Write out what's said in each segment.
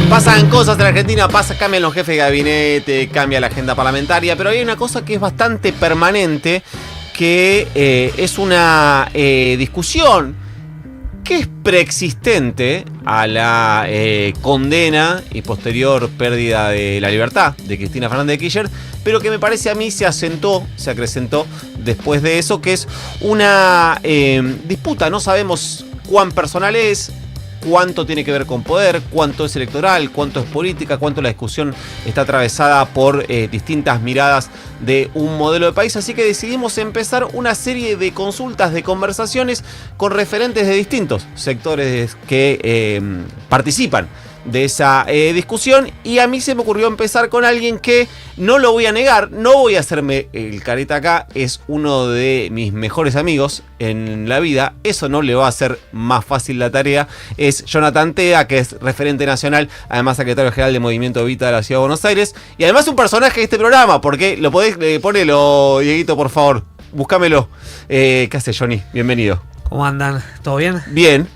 Pasan cosas en la Argentina, cambian los jefes de gabinete, cambia la agenda parlamentaria, pero hay una cosa que es bastante permanente, que es una discusión que es preexistente a la condena y posterior pérdida de la libertad de Cristina Fernández de Kirchner, pero que me parece a mí se acrecentó después de eso, que es una disputa. No sabemos cuán personal es, cuánto tiene que ver con poder, cuánto es electoral, cuánto es política, cuánto la discusión está atravesada por distintas miradas de un modelo de país. Así que decidimos empezar una serie de consultas, de conversaciones con referentes de distintos sectores que participan de esa discusión, y a mí se me ocurrió empezar con alguien que, no lo voy a negar, no voy a hacerme el careta acá, es uno de mis mejores amigos en la vida, eso no le va a hacer más fácil la tarea. Es Jonathan Tea, que es referente nacional, además secretario general de Movimiento Evita de la Ciudad de Buenos Aires, y además un personaje de este programa, porque lo podés, ponelo, Dieguito, por favor, búscamelo. ¿Qué hace, Johnny? Bienvenido. ¿Cómo andan? ¿Todo bien?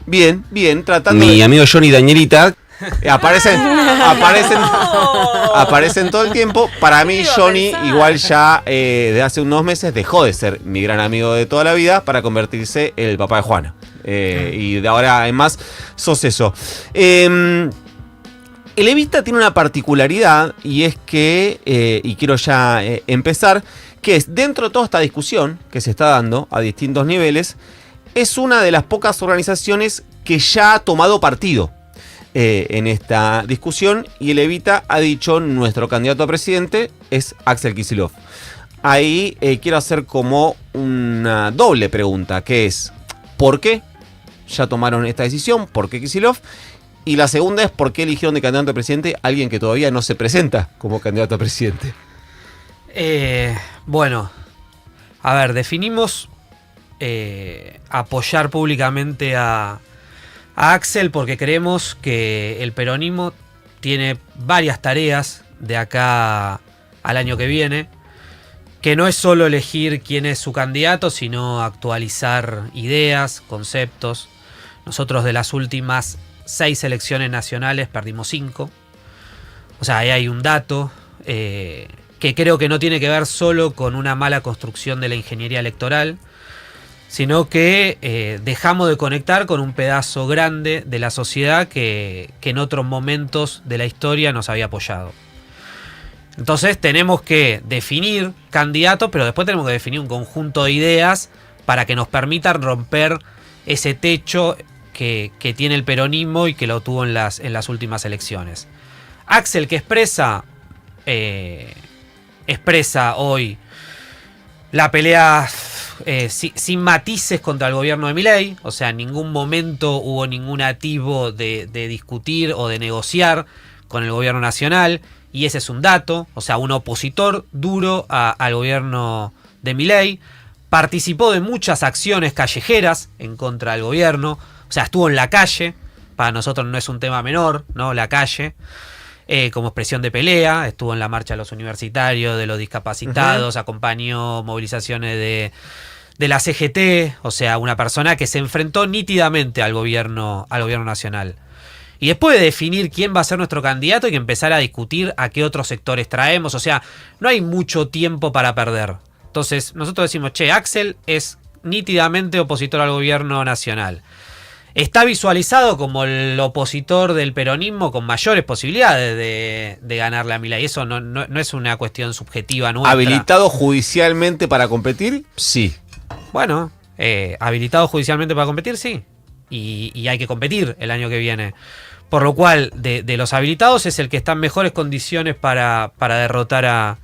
Bien, tratando Mi amigo Johnny Dañerita. Aparecen todo el tiempo. Para mí, Johnny, igual ya de hace unos meses dejó de ser mi gran amigo de toda la vida para convertirse en el papá de Juana. Y de ahora en más sos eso. El Evita tiene una particularidad, y es que, y quiero ya empezar, que es, dentro de toda esta discusión que se está dando a distintos niveles, es una de las pocas organizaciones que ya ha tomado partido en esta discusión, y el Evita ha dicho: nuestro candidato a presidente es Axel Kicillof. Ahí quiero hacer como una doble pregunta, que es: ¿por qué ya tomaron esta decisión? ¿Por qué Kicillof? Y la segunda es: ¿por qué eligieron de candidato a presidente a alguien que todavía no se presenta como candidato a presidente? Bueno, a ver, definimos apoyar públicamente a Axel porque creemos que el peronismo tiene varias tareas de acá al año que viene, que no es solo elegir quién es su candidato, sino actualizar ideas, conceptos. Nosotros, de las últimas 6 elecciones nacionales, perdimos 5. O sea, ahí hay un dato que creo que no tiene que ver solo con una mala construcción de la ingeniería electoral, sino que dejamos de conectar con un pedazo grande de la sociedad que en otros momentos de la historia nos había apoyado. Entonces tenemos que definir candidatos, pero después tenemos que definir un conjunto de ideas para que nos permitan romper ese techo que tiene el peronismo y que lo tuvo en las últimas elecciones. Axel, que expresa hoy la pelea sin matices contra el gobierno de Milei. O sea, en ningún momento hubo ningún atisbo de discutir o de negociar con el gobierno nacional, y ese es un dato. O sea, un opositor duro al gobierno de Milei. Participó de muchas acciones callejeras en contra del gobierno. O sea, estuvo en la calle. Para nosotros no es un tema menor, ¿no? La calle. Como expresión de pelea, estuvo en la marcha de los universitarios, de los discapacitados, acompañó movilizaciones de la CGT, o sea, una persona que se enfrentó nítidamente al gobierno nacional. Y después de definir quién va a ser nuestro candidato, hay que empezar a discutir a qué otros sectores traemos. O sea, no hay mucho tiempo para perder. Entonces, nosotros decimos: che, Axel es nítidamente opositor al gobierno nacional. Está visualizado como el opositor del peronismo con mayores posibilidades de ganarle a Milei. Eso no es una cuestión subjetiva nuestra. ¿Habilitado judicialmente para competir? Sí. Bueno, habilitado judicialmente para competir, sí. Y hay que competir el año que viene. Por lo cual, de los habilitados es el que está en mejores condiciones para derrotar a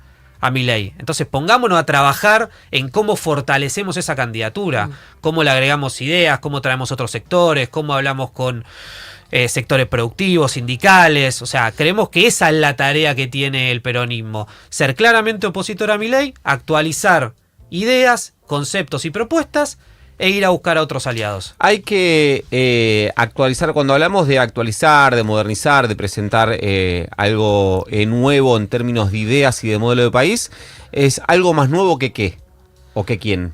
Milei. Entonces pongámonos a trabajar en cómo fortalecemos esa candidatura, cómo le agregamos ideas, cómo traemos otros sectores, cómo hablamos con sectores productivos, sindicales. O sea, creemos que esa es la tarea que tiene el peronismo: ser claramente opositor a Milei, actualizar ideas, conceptos y propuestas, e ir a buscar a otros aliados. Hay que actualizar. Cuando hablamos de actualizar, de modernizar, de presentar algo nuevo en términos de ideas y de modelo de país, ¿es algo más nuevo que qué? ¿O que quién?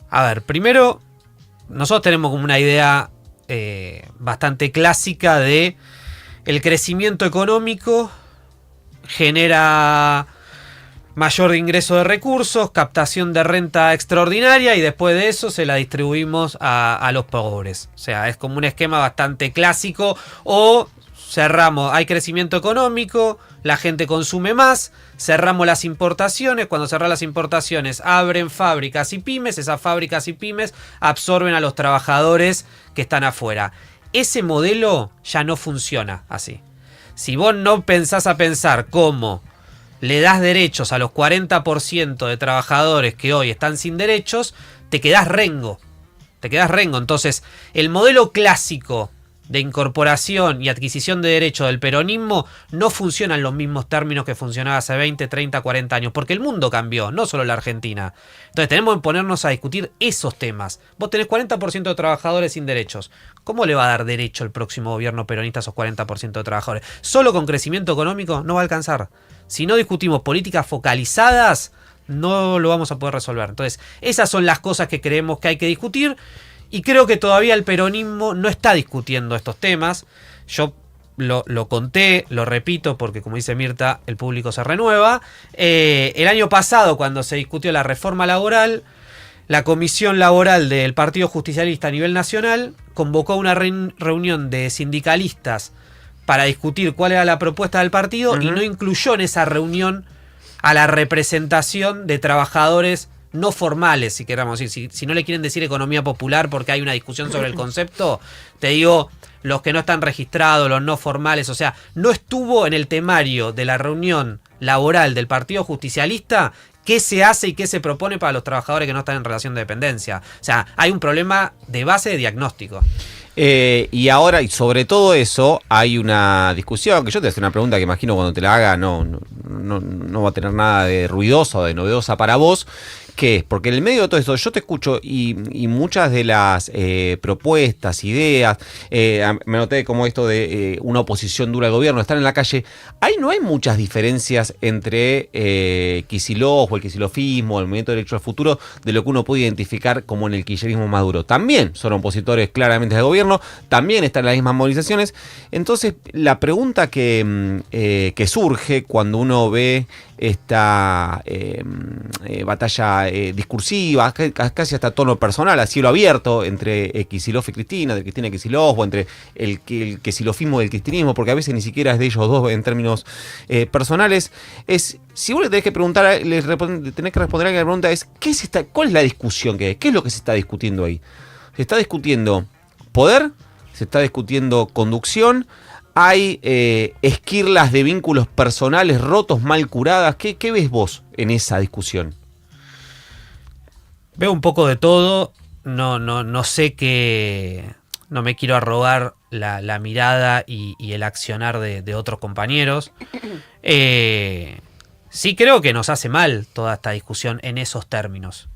A ver, primero, nosotros tenemos como una idea bastante clásica de el crecimiento económico genera mayor ingreso de recursos, captación de renta extraordinaria y después de eso se la distribuimos a los pobres. O sea, es como un esquema bastante clásico. O cerramos, hay crecimiento económico, la gente consume más, cerramos las importaciones, cuando cerran las importaciones abren fábricas y pymes, esas fábricas y pymes absorben a los trabajadores que están afuera. Ese modelo ya no funciona así. Si vos no pensás a pensar cómo le das derechos a los 40% de trabajadores que hoy están sin derechos, te quedás rengo. Entonces, el modelo clásico de incorporación y adquisición de derechos del peronismo no funciona en los mismos términos que funcionaba hace 20, 30, 40 años, porque el mundo cambió, no solo la Argentina. Entonces tenemos que ponernos a discutir esos temas. Vos tenés 40% de trabajadores sin derechos. ¿Cómo le va a dar derecho el próximo gobierno peronista a esos 40% de trabajadores? Solo con crecimiento económico no va a alcanzar. Si no discutimos políticas focalizadas, no lo vamos a poder resolver. Entonces, esas son las cosas que creemos que hay que discutir. Y creo que todavía el peronismo no está discutiendo estos temas. Yo lo conté, lo repito, porque como dice Mirta, el público se renueva. El año pasado, cuando se discutió la reforma laboral, la Comisión Laboral del Partido Justicialista a nivel nacional convocó una reunión de sindicalistas para discutir cuál era la propuesta del partido y no incluyó en esa reunión a la representación de trabajadores no formales, si queramos decir. Si no le quieren decir economía popular porque hay una discusión sobre el concepto, te digo, los que no están registrados, los no formales, o sea, no estuvo en el temario de la reunión laboral del Partido Justicialista qué se hace y qué se propone para los trabajadores que no están en relación de dependencia. O sea, hay un problema de base de diagnóstico. Y ahora, y sobre todo eso, hay una discusión, que yo te voy a hacer una pregunta que imagino cuando te la haga no va a tener nada de ruidosa o de novedosa para vos. ¿Qué es? Porque en el medio de todo esto yo te escucho y muchas de las propuestas, ideas, me noté como esto de una oposición dura al gobierno, estar en la calle, ahí no hay muchas diferencias entre Kicillof o el kicilofismo, el movimiento de derecho al futuro, de lo que uno puede identificar como en el kirchnerismo más duro. También son opositores claramente del gobierno, también están en las mismas movilizaciones. Entonces, la pregunta que surge cuando uno ve esta batalla discursiva, casi hasta tono personal, a cielo abierto, entre Kicillof y Cristina, de Cristina y Kicillof, o entre el kicilofismo y el cristinismo, porque a veces ni siquiera es de ellos dos en términos personales, es, si vos le tenés que preguntar, tenés que responder a la pregunta es, ¿cuál es la discusión que hay? ¿Qué es lo que se está discutiendo ahí? Se está discutiendo poder, se está discutiendo conducción, hay esquirlas de vínculos personales rotos, mal curadas. ¿Qué ves vos en esa discusión? Veo un poco de todo. No sé qué. No me quiero arrogar la mirada y el accionar de otros compañeros. Sí creo que nos hace mal toda esta discusión en esos términos.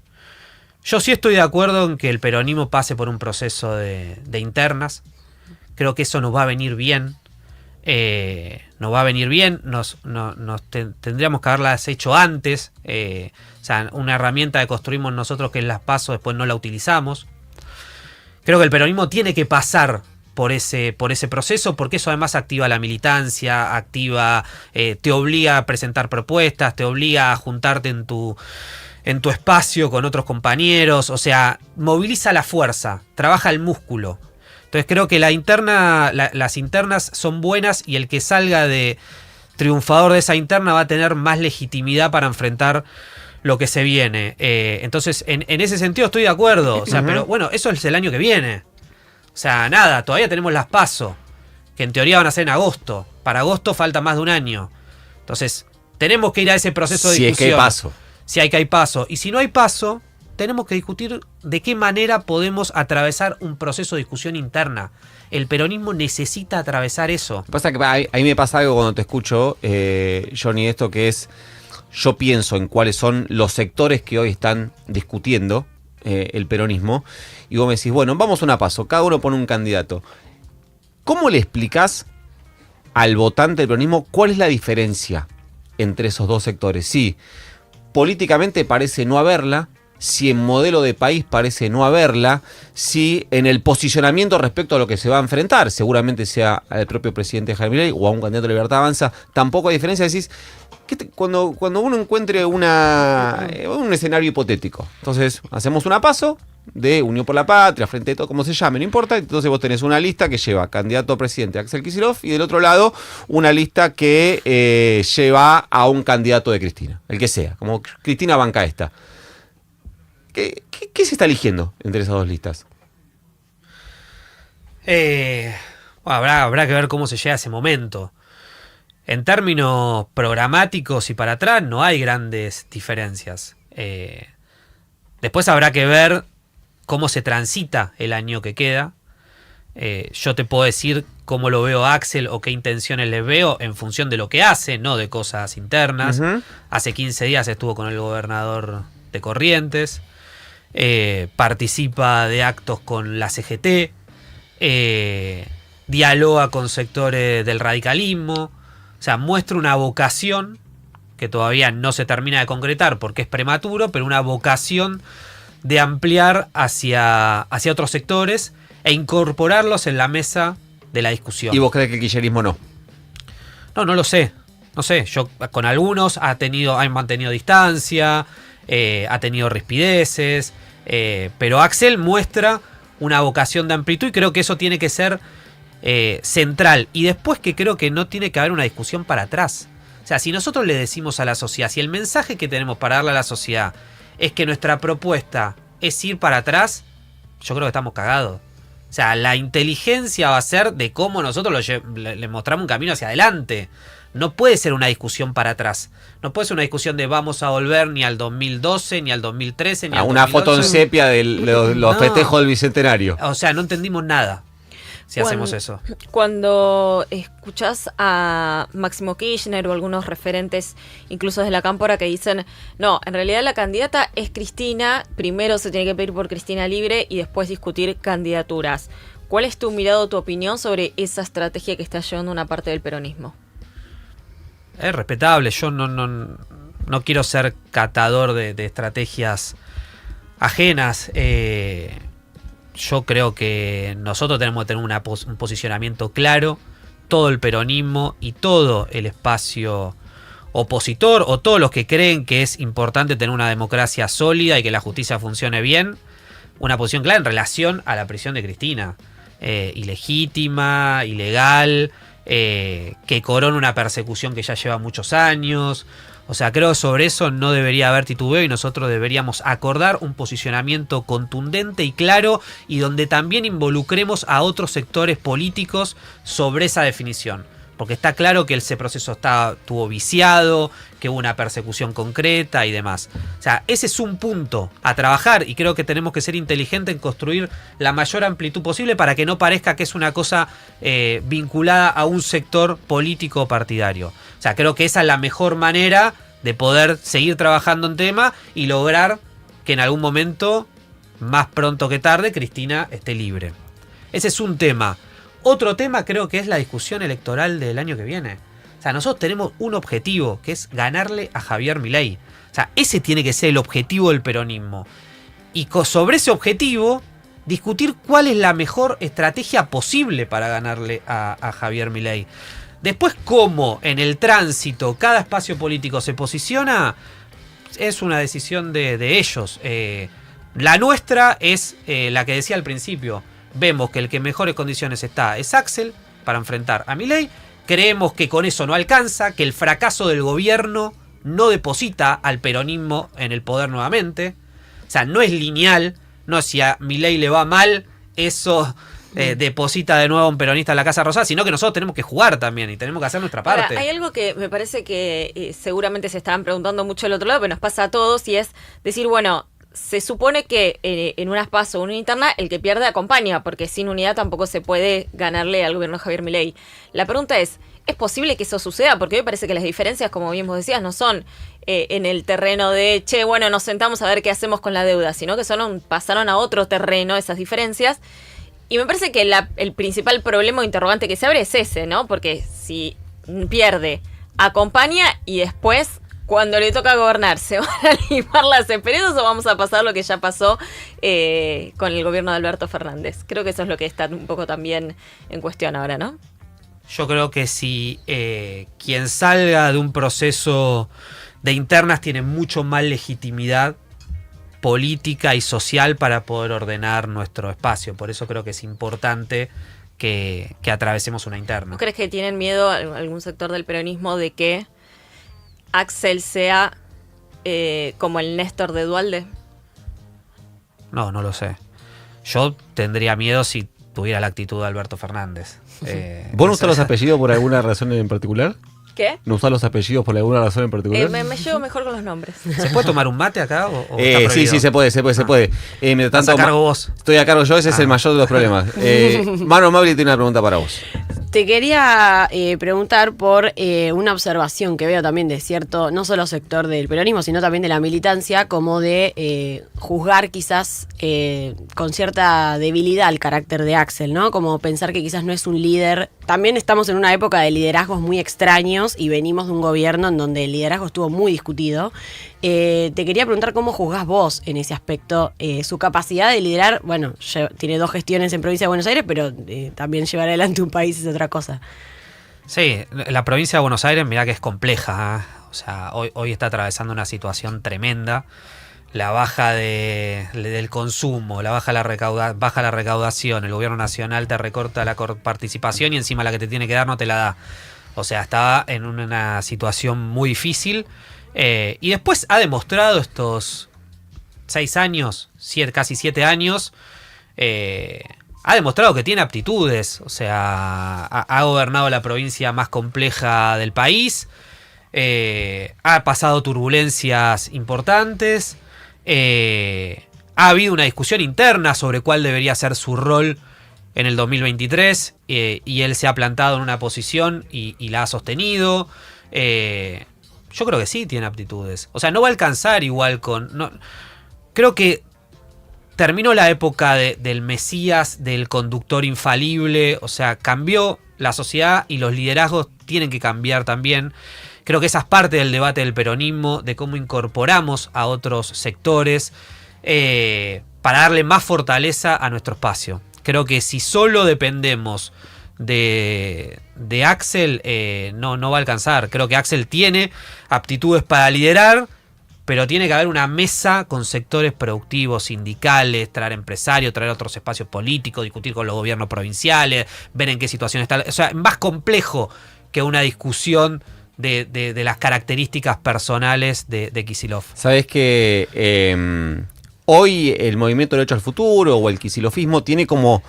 Yo sí estoy de acuerdo en que el peronismo pase por un proceso de internas. Creo que eso nos va a venir bien. Nos va a venir bien, tendríamos que haberlas hecho antes. O sea, una herramienta que construimos nosotros que es las PASO, después no la utilizamos. Creo que el peronismo tiene que pasar por ese proceso, porque eso además activa la militancia, te obliga a presentar propuestas, te obliga a juntarte en tu espacio con otros compañeros, o sea, moviliza la fuerza, trabaja el músculo. Entonces creo que las internas son buenas y el que salga de triunfador de esa interna va a tener más legitimidad para enfrentar lo que se viene. Entonces, en ese sentido estoy de acuerdo. O sea, pero bueno, eso es el año que viene. O sea, nada, todavía tenemos las PASO, que en teoría van a ser en agosto. Para agosto falta más de un año. Entonces, tenemos que ir a ese proceso de discusión. Si es que hay PASO. Si hay PASO. Y si no hay PASO, tenemos que discutir de qué manera podemos atravesar un proceso de discusión interna. El peronismo necesita atravesar eso. Pasa que ahí me pasa algo cuando te escucho, Johnny, esto que es, yo pienso en cuáles son los sectores que hoy están discutiendo el peronismo, y vos me decís, bueno, vamos a una PASO, cada uno pone un candidato. ¿Cómo le explicás al votante del peronismo cuál es la diferencia entre esos dos sectores? Sí, políticamente parece no haberla. si en modelo de país parece no haberla, si en el posicionamiento respecto a lo que se va a enfrentar, seguramente sea al propio presidente Javier Milei o a un candidato de Libertad Avanza, tampoco hay diferencia. Decís, cuando uno encuentre un escenario hipotético, entonces hacemos una paso de Unión por la Patria, Frente de Todo, como se llame, no importa. Entonces vos tenés una lista que lleva candidato a presidente Axel Kicillof y del otro lado una lista que lleva a un candidato de Cristina, el que sea, como Cristina banca esta. ¿Qué se está eligiendo entre esas dos listas? Bueno, habrá que ver cómo se llega a ese momento. En términos programáticos y para atrás no hay grandes diferencias. Después habrá que ver cómo se transita el año que queda. Yo te puedo decir cómo lo veo a Axel o qué intenciones le veo en función de lo que hace, no de cosas internas. Uh-huh. Hace 15 días estuvo con el gobernador de Corrientes, participa de actos con la CGT, dialoga con sectores del radicalismo, o sea, muestra una vocación que todavía no se termina de concretar porque es prematuro, pero una vocación de ampliar hacia otros sectores e incorporarlos en la mesa de la discusión. ¿Y vos crees que el kirchnerismo no? No lo sé. No sé, yo con algunos han mantenido distancia, ha tenido rispideces, pero Axel muestra una vocación de amplitud y creo que eso tiene que ser central. Y después que creo que no tiene que haber una discusión para atrás. O sea, si nosotros le decimos a la sociedad, si el mensaje que tenemos para darle a la sociedad es que nuestra propuesta es ir para atrás, yo creo que estamos cagados. O sea, la inteligencia va a ser de cómo nosotros le mostramos un camino hacia adelante. No puede ser una discusión para atrás. No puede ser una discusión de vamos a volver ni al 2012, ni al 2013, ni al 2008. Una foto en sepia de los festejos del Bicentenario. O sea, no entendimos nada si hacemos eso. Cuando escuchás a Máximo Kirchner o algunos referentes, incluso de la Cámpora, que dicen, no, en realidad la candidata es Cristina, primero se tiene que pedir por Cristina libre y después discutir candidaturas. ¿Cuál es tu mirada o tu opinión sobre esa estrategia que está llevando una parte del peronismo? Es respetable, yo no quiero ser catador de estrategias ajenas. Yo creo que nosotros tenemos que tener un posicionamiento claro, todo el peronismo y todo el espacio opositor o todos los que creen que es importante tener una democracia sólida y que la justicia funcione bien, una posición clara en relación a la prisión de Cristina. Ilegítima, ilegal, que corona una persecución que ya lleva muchos años. O sea, creo que sobre eso no debería haber titubeo y nosotros deberíamos acordar un posicionamiento contundente y claro y donde también involucremos a otros sectores políticos sobre esa definición. Porque está claro que ese proceso estuvo viciado, que hubo una persecución concreta y demás. O sea, ese es un punto a trabajar y creo que tenemos que ser inteligentes en construir la mayor amplitud posible para que no parezca que es una cosa vinculada a un sector político o partidario. O sea, creo que esa es la mejor manera de poder seguir trabajando en tema y lograr que en algún momento, más pronto que tarde, Cristina esté libre. Ese es un tema. Otro tema creo que es la discusión electoral del año que viene. O sea, nosotros tenemos un objetivo, que es ganarle a Javier Milei. O sea, ese tiene que ser el objetivo del peronismo. Y sobre ese objetivo, discutir cuál es la mejor estrategia posible para ganarle a Javier Milei. Después, cómo en el tránsito cada espacio político se posiciona, es una decisión de ellos. La nuestra es la que decía al principio. Vemos que el que en mejores condiciones está es Axel para enfrentar a Milei. Creemos que con eso no alcanza, que el fracaso del gobierno no deposita al peronismo en el poder nuevamente. O sea, no es lineal. No, si a Milei le va mal, eso deposita de nuevo a un peronista en la Casa Rosada, sino que nosotros tenemos que jugar también y tenemos que hacer nuestra parte. Ahora, hay algo que me parece que seguramente se estaban preguntando mucho del otro lado, pero nos pasa a todos, y es decir, bueno, se supone que en unas PASO o una interna el que pierde acompaña, porque sin unidad tampoco se puede ganarle al gobierno de Javier Milei. La pregunta ¿es posible que eso suceda? Porque hoy parece que las diferencias, como bien vos decías, no son en el terreno de, bueno, nos sentamos a ver qué hacemos con la deuda, sino que pasaron a otro terreno esas diferencias. Y me parece que el principal problema o interrogante que se abre es ese, ¿no? Porque si pierde, acompaña y después cuando le toca gobernar, ¿se van a limar las asperezas o vamos a pasar lo que ya pasó con el gobierno de Alberto Fernández? Creo que eso es lo que está un poco también en cuestión ahora, ¿no? Yo creo que si quien salga de un proceso de internas tiene mucho más legitimidad política y social para poder ordenar nuestro espacio. Por eso creo que es importante que atravesemos una interna. ¿No crees que tienen miedo algún sector del peronismo de que Axel sea como el Néstor de Duhalde? No lo sé. Yo tendría miedo si tuviera la actitud de Alberto Fernández. ¿Vos no usás los apellidos por alguna razón en particular? ¿Qué? ¿No usás los apellidos por alguna razón en particular? Me llevo mejor con los nombres. ¿Se puede tomar un mate acá? ¿O está Sí, se puede. Mientras Estás tanto, a cargo vos. estoy a cargo yo, ese es el mayor de los problemas. Manu Mabli tiene una pregunta para vos. Te quería preguntar por una observación que veo también de cierto, no solo sector del peronismo, sino también de la militancia, como de juzgar quizás con cierta debilidad el carácter de Axel, ¿no? Como pensar que quizás no es un líder. También estamos en una época de liderazgos muy extraños y venimos de un gobierno en donde el liderazgo estuvo muy discutido. Te quería preguntar cómo juzgás vos en ese aspecto su capacidad de liderar. Bueno, tiene 2 gestiones en Provincia de Buenos Aires, pero también llevar adelante un país es otra cosa. Sí, la provincia de Buenos Aires, mirá que es compleja, ¿eh? O sea, hoy está atravesando una situación tremenda. La baja del consumo, baja la recaudación, el gobierno nacional te recorta la participación y encima la que te tiene que dar no te la da. O sea, está en una situación muy difícil. Y después ha demostrado estos 6 años, casi 7 años, ha demostrado que tiene aptitudes. O sea, ha gobernado la provincia más compleja del país, ha pasado turbulencias importantes, ha habido una discusión interna sobre cuál debería ser su rol en el 2023, y él se ha plantado en una posición y la ha sostenido. Yo creo que sí tiene aptitudes. O sea, no va a alcanzar igual creo que terminó la época del Mesías, del conductor infalible. O sea, cambió la sociedad y los liderazgos tienen que cambiar también. Creo que esa es parte del debate del peronismo, de cómo incorporamos a otros sectores para darle más fortaleza a nuestro espacio. Creo que si solo dependemos de Axel, no va a alcanzar. Creo que Axel tiene aptitudes para liderar, pero tiene que haber una mesa con sectores productivos, sindicales, traer empresarios, traer otros espacios políticos, discutir con los gobiernos provinciales, ver en qué situación está. O sea, más complejo que una discusión de las características personales de Kicillof. Sabes que hoy el movimiento Derecho al Futuro o el kicilofismo tiene como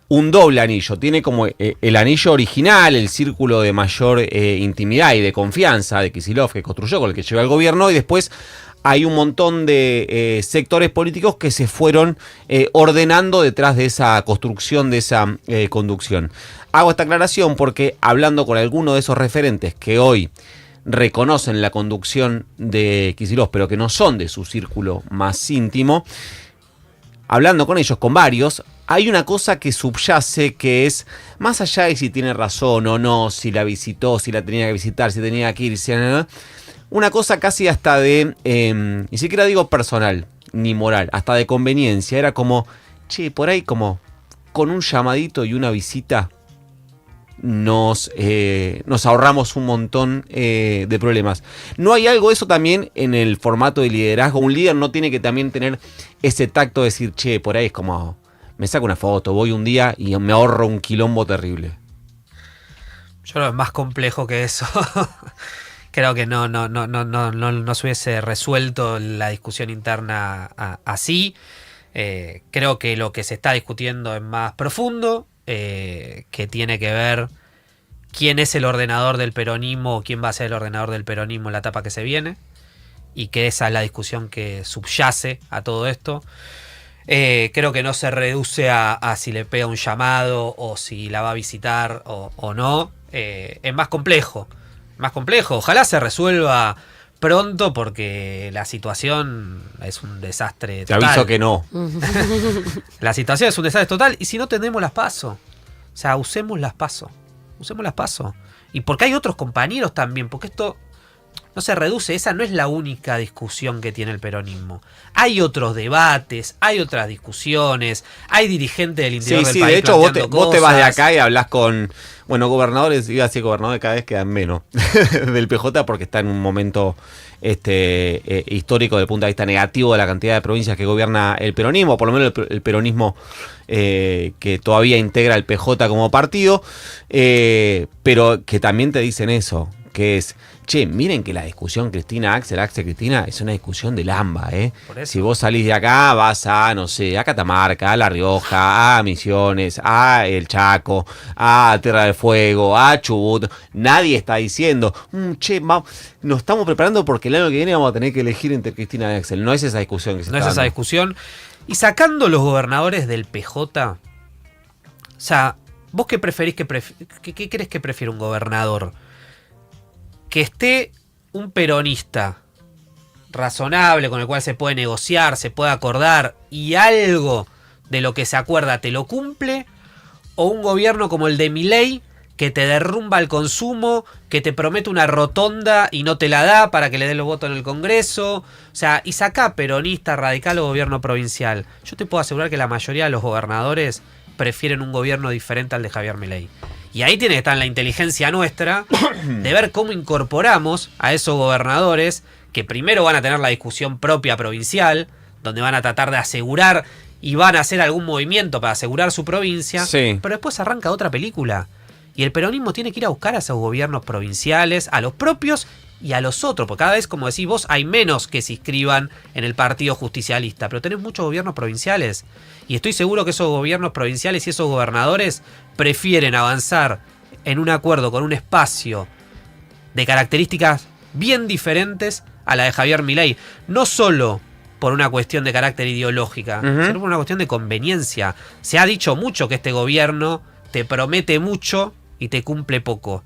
un doble anillo. Tiene como el anillo original, el círculo de mayor intimidad y de confianza de Kicillof que construyó, con el que llegó al gobierno, y después hay un montón de sectores políticos que se fueron ordenando detrás de esa construcción, de esa conducción. Hago esta aclaración porque hablando con alguno de esos referentes que hoy reconocen la conducción de Kicillof, pero que no son de su círculo más íntimo, hablando con ellos, con varios, hay una cosa que subyace, que es, más allá de si tiene razón o no, si la visitó, si la tenía que visitar, si tenía que ir, una cosa casi hasta de, ni siquiera digo personal, ni moral, hasta de conveniencia. Era como, che, por ahí como con un llamadito y una visita nos ahorramos un montón de problemas. ¿No hay algo de eso también en el formato de liderazgo? Un líder no tiene que también tener ese tacto de decir, che, por ahí es como, me saco una foto, voy un día y me ahorro un quilombo terrible. Yo creo que es más complejo que eso. Creo que no se hubiese resuelto la discusión interna así. Creo que lo que se está discutiendo es más profundo, que tiene que ver quién es el ordenador del peronismo o quién va a ser el ordenador del peronismo en la etapa que se viene, y que esa es la discusión que subyace a todo esto. Creo que no se reduce a si le pega un llamado o si la va a visitar o no. Es más complejo. Ojalá se resuelva pronto porque la situación es un desastre total. Te aviso que no. La situación es un desastre total, y si no tenemos las PASO. O sea, usemos las PASO. Y porque hay otros compañeros también, porque esto no se reduce, esa no es la única discusión que tiene el peronismo. Hay otros debates, hay otras discusiones, hay dirigentes del interior del país. De hecho vos te cosas. vas de acá y hablas con, bueno, gobernadores, iba a decir gobernadores, cada vez quedan menos del PJ porque está en un momento histórico desde el punto de vista negativo de la cantidad de provincias que gobierna el peronismo, por lo menos el peronismo que todavía integra el PJ como partido, pero que también te dicen eso, que es, che, miren que la discusión Axel-Cristina es una discusión del AMBA, Si vos salís de acá, vas a, no sé, a Catamarca, a La Rioja, a Misiones, a El Chaco, a Tierra del Fuego, a Chubut. Nadie está diciendo, che, nos estamos preparando porque el año que viene vamos a tener que elegir entre Cristina y Axel. No es esa discusión que se está dando. No es esa discusión. Y sacando los gobernadores del PJ, o sea, ¿vos qué preferís qué crees que prefiere un gobernador? Que esté un peronista razonable con el cual se puede negociar, se puede acordar y algo de lo que se acuerda te lo cumple, o un gobierno como el de Milei que te derrumba el consumo, que te promete una rotonda y no te la da para que le dé los votos en el Congreso. O sea, y saca peronista, radical o gobierno provincial. Yo te puedo asegurar que la mayoría de los gobernadores prefieren un gobierno diferente al de Javier Milei. Y ahí tiene que estar la inteligencia nuestra de ver cómo incorporamos a esos gobernadores que primero van a tener la discusión propia provincial, donde van a tratar de asegurar y van a hacer algún movimiento para asegurar su provincia, sí. Pero después arranca otra película. Y el peronismo tiene que ir a buscar a esos gobiernos provinciales, a los propios y a los otros, porque cada vez, como decís vos, hay menos que se inscriban en el partido justicialista, pero tenés muchos gobiernos provinciales. Y estoy seguro que esos gobiernos provinciales y esos gobernadores prefieren avanzar en un acuerdo con un espacio de características bien diferentes a la de Javier Milei. No solo por una cuestión de carácter ideológica, sino por una cuestión de conveniencia. Se ha dicho mucho que este gobierno te promete mucho y te cumple poco.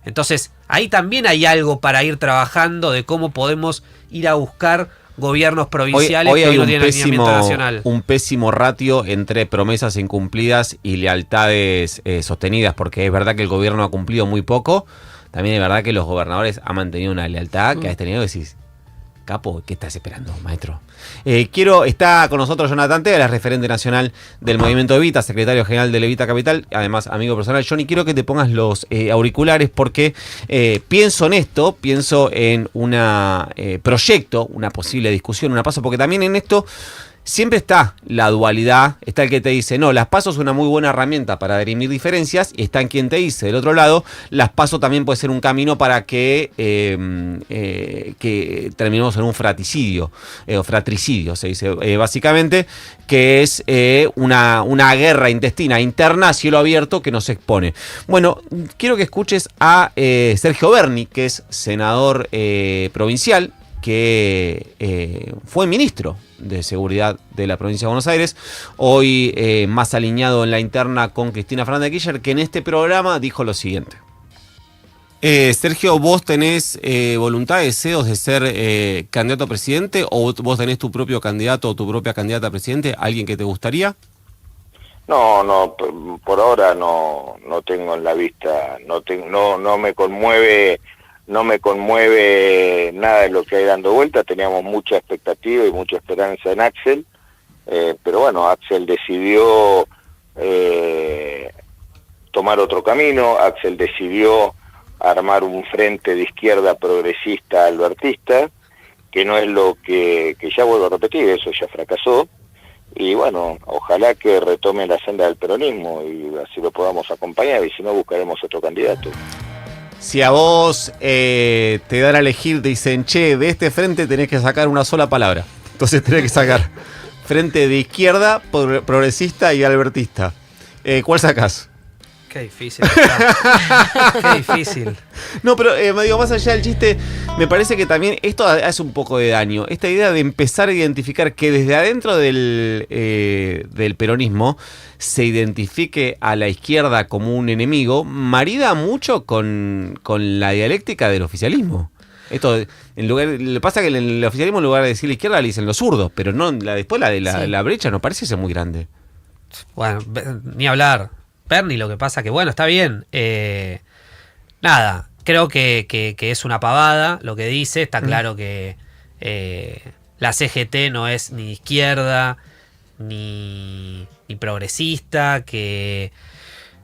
Entonces, ahí también hay algo para ir trabajando de cómo podemos ir a buscar gobiernos provinciales hoy que hoy hay no tienen alineamiento nacional. Un pésimo ratio entre promesas incumplidas y lealtades sostenidas, porque es verdad que el gobierno ha cumplido muy poco, también es verdad que los gobernadores han mantenido una lealtad que has tenido que decir, capo, ¿qué estás esperando, maestro? Está con nosotros Jonathan Tela, referente nacional del Movimiento Evita, secretario general de Evita Capital, además amigo personal. Johnny, quiero que te pongas los auriculares porque pienso en un proyecto, una posible discusión, una paso, porque también en esto siempre está la dualidad, está el que te dice, no, las PASO es una muy buena herramienta para dirimir diferencias, y está en quien te dice, del otro lado, las PASO también puede ser un camino para que terminemos en un fratricidio, o fratricidio, se dice básicamente, que es una guerra intestina interna a cielo abierto que nos expone. Bueno, quiero que escuches a Sergio Berni, que es senador provincial, que fue ministro de Seguridad de la provincia de Buenos Aires, hoy más alineado en la interna con Cristina Fernández de Kirchner, que en este programa dijo lo siguiente. Sergio, ¿vos tenés voluntad, deseos de ser candidato a presidente, o vos tenés tu propio candidato o tu propia candidata a presidente, alguien que te gustaría? No, por ahora no tengo en la vista, no me conmueve. No me conmueve nada de lo que hay dando vuelta. Teníamos mucha expectativa y mucha esperanza en Axel, pero bueno, Axel decidió tomar otro camino. Axel decidió armar un frente de izquierda progresista albertista, que no es lo que ya vuelvo a repetir, eso ya fracasó, y bueno, ojalá que retome la senda del peronismo y así lo podamos acompañar, y si no buscaremos otro candidato. Si a vos te dan a elegir, te dicen, che, de este frente tenés que sacar una sola palabra. Entonces tenés que sacar frente de izquierda, progresista y albertista. ¿Cuál sacás? Qué difícil. Qué difícil. No, pero me digo, más allá del chiste, me parece que también esto hace un poco de daño. Esta idea de empezar a identificar que desde adentro del peronismo se identifique a la izquierda como un enemigo, marida mucho con la dialéctica del oficialismo. Esto, le pasa que en el oficialismo, en lugar de decir la izquierda, le dicen los zurdos, pero no después la brecha no parece ser muy grande. Bueno, ni hablar. Berni, lo que pasa que, bueno, está bien. Nada, creo que es una pavada lo que dice. Está claro que la CGT no es ni de izquierda ni progresista, que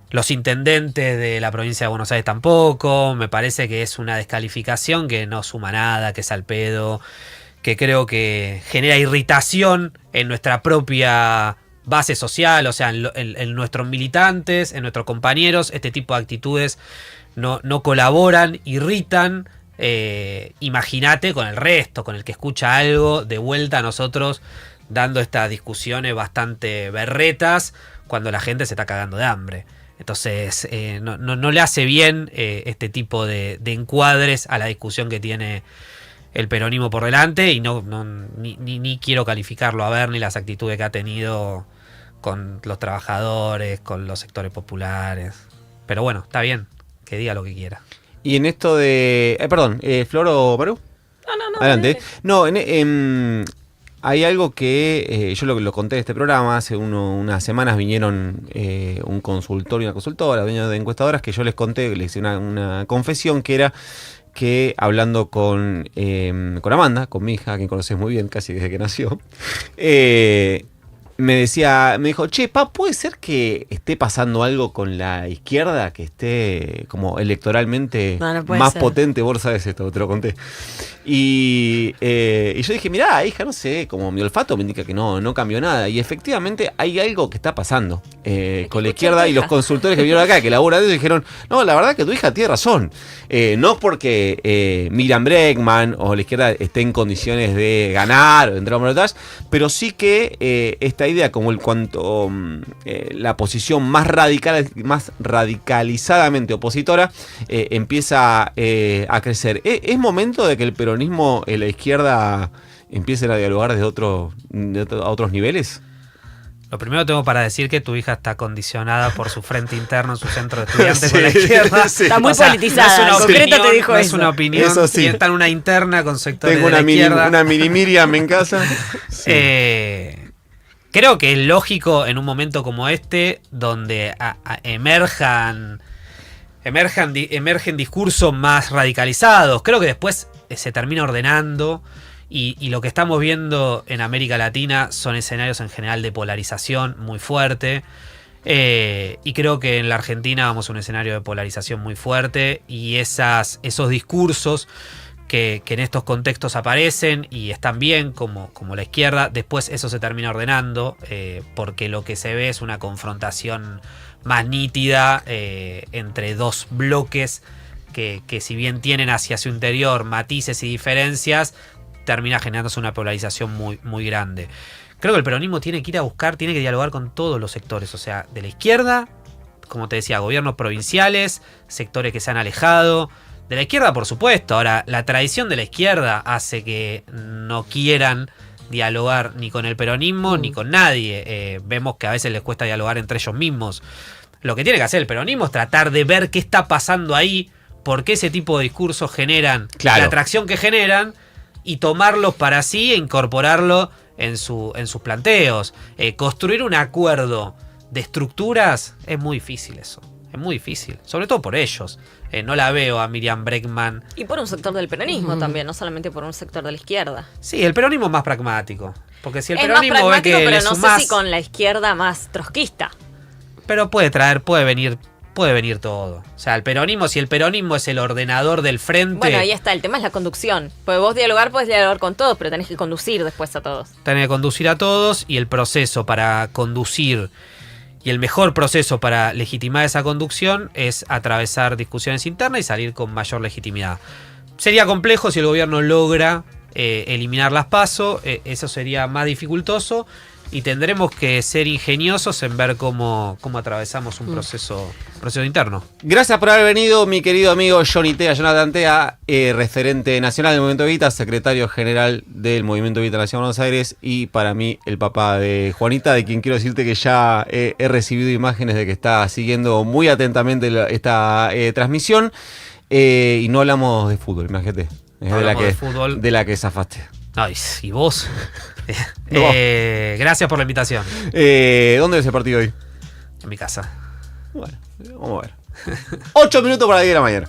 los intendentes de la provincia de Buenos Aires tampoco. Me parece que es una descalificación que no suma nada, que es al pedo, que creo que genera irritación en nuestra propia base social, o sea, en nuestros militantes, en nuestros compañeros. Este tipo de actitudes no colaboran, irritan. Imagínate con el resto, con el que escucha algo, de vuelta a nosotros dando estas discusiones bastante berretas cuando la gente se está cagando de hambre. Entonces no le hace bien este tipo de encuadres a la discusión que tiene el peronismo por delante, y ni quiero calificarlo a ver ni las actitudes que ha tenido con los trabajadores, con los sectores populares. Pero bueno, está bien, que diga lo que quiera. Y en esto de... perdón, ¿Flor o Perú? No. Adelante. No, hay algo que yo lo conté en este programa. Hace unas semanas vinieron un consultor y una consultora, dueños de encuestadoras, que yo les conté, les hice una confesión, que era que hablando con Amanda, con mi hija, a quien conoces muy bien, casi desde que nació, me dijo, che, ¿puede ser que esté pasando algo con la izquierda, que esté como electoralmente más potente? Vos sabés esto, te lo conté. Y yo dije, mirá, hija, no sé, como mi olfato me indica que no cambió nada. Y efectivamente hay algo que está pasando con la izquierda, y los consultores que vinieron acá, que laburan de eso, dijeron, no, la verdad que tu hija tiene razón. No porque Miriam Bregman o la izquierda esté en condiciones de ganar o entrar a balotaje, pero sí que esta idea, como la posición más radicalizadamente opositora empieza a crecer. Es momento de que el peronismo en la izquierda empiece a dialogar desde a otros niveles. Lo primero tengo para decir que tu hija está condicionada por su frente interno en su centro de estudiantes con la izquierda. Sí. Está muy politizada. No es una En concreto opinión, te dijo no es eso. una opinión. Eso sí. Y está en una interna con sectores Tengo de la izquierda. una mini Miriam en casa. Sí. Creo que es lógico en un momento como este, donde emergen discursos más radicalizados. Creo que después se termina ordenando, y lo que estamos viendo en América Latina son escenarios en general de polarización muy fuerte. Y creo que en la Argentina vamos a un escenario de polarización muy fuerte, y esos discursos que en estos contextos aparecen y están bien, como la izquierda, después eso se termina ordenando, porque lo que se ve es una confrontación más nítida entre dos bloques que si bien tienen hacia su interior matices y diferencias, termina generándose una polarización muy, muy grande. Creo que el peronismo tiene que tiene que dialogar con todos los sectores, o sea, de la izquierda, como te decía, gobiernos provinciales, sectores que se han alejado. De la izquierda, por supuesto. Ahora, la tradición de la izquierda hace que no quieran dialogar ni con el peronismo ni con nadie. Vemos que a veces les cuesta dialogar entre ellos mismos. Lo que tiene que hacer el peronismo es tratar de ver qué está pasando ahí, por qué ese tipo de discursos generan la atracción que generan, y tomarlos para sí e incorporarlo en sus planteos. Construir un acuerdo de estructuras es muy difícil eso. Es muy difícil, sobre todo por ellos. No la veo a Miriam Bregman. Y por un sector del peronismo también, no solamente por un sector de la izquierda. Sí, el peronismo es más pragmático. Porque si el Es peronismo más ve pragmático, que pero le no sumás, sé si con la izquierda más trotskista. Pero puede venir todo. O sea, si el peronismo es el ordenador del frente. Bueno, ahí está, el tema es la conducción. Porque vos podés dialogar con todos, pero tenés que conducir después a todos. Tenés que conducir a todos, y el proceso para conducir, y el mejor proceso para legitimar esa conducción, es atravesar discusiones internas y salir con mayor legitimidad. Sería complejo si el gobierno logra eliminar las PASO, eso sería más dificultoso, y tendremos que ser ingeniosos en ver cómo atravesamos un proceso interno. Gracias por haber venido, mi querido amigo Jonathan Tea, referente nacional del Movimiento Evita, secretario general del Movimiento Evita Nacional de Buenos Aires, y para mí el papá de Juanita, de quien quiero decirte que ya he recibido imágenes de que está siguiendo muy atentamente esta transmisión, y no hablamos de fútbol, imagínate. Es de la que zafaste. Ay, ¿y vos? Gracias por la invitación. ¿Dónde es el partido hoy? En mi casa. Bueno, vamos a ver. 8 minutos para las 10 de la mañana.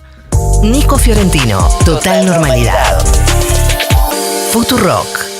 Nico Fiorentino, Total Normalidad. Futurock.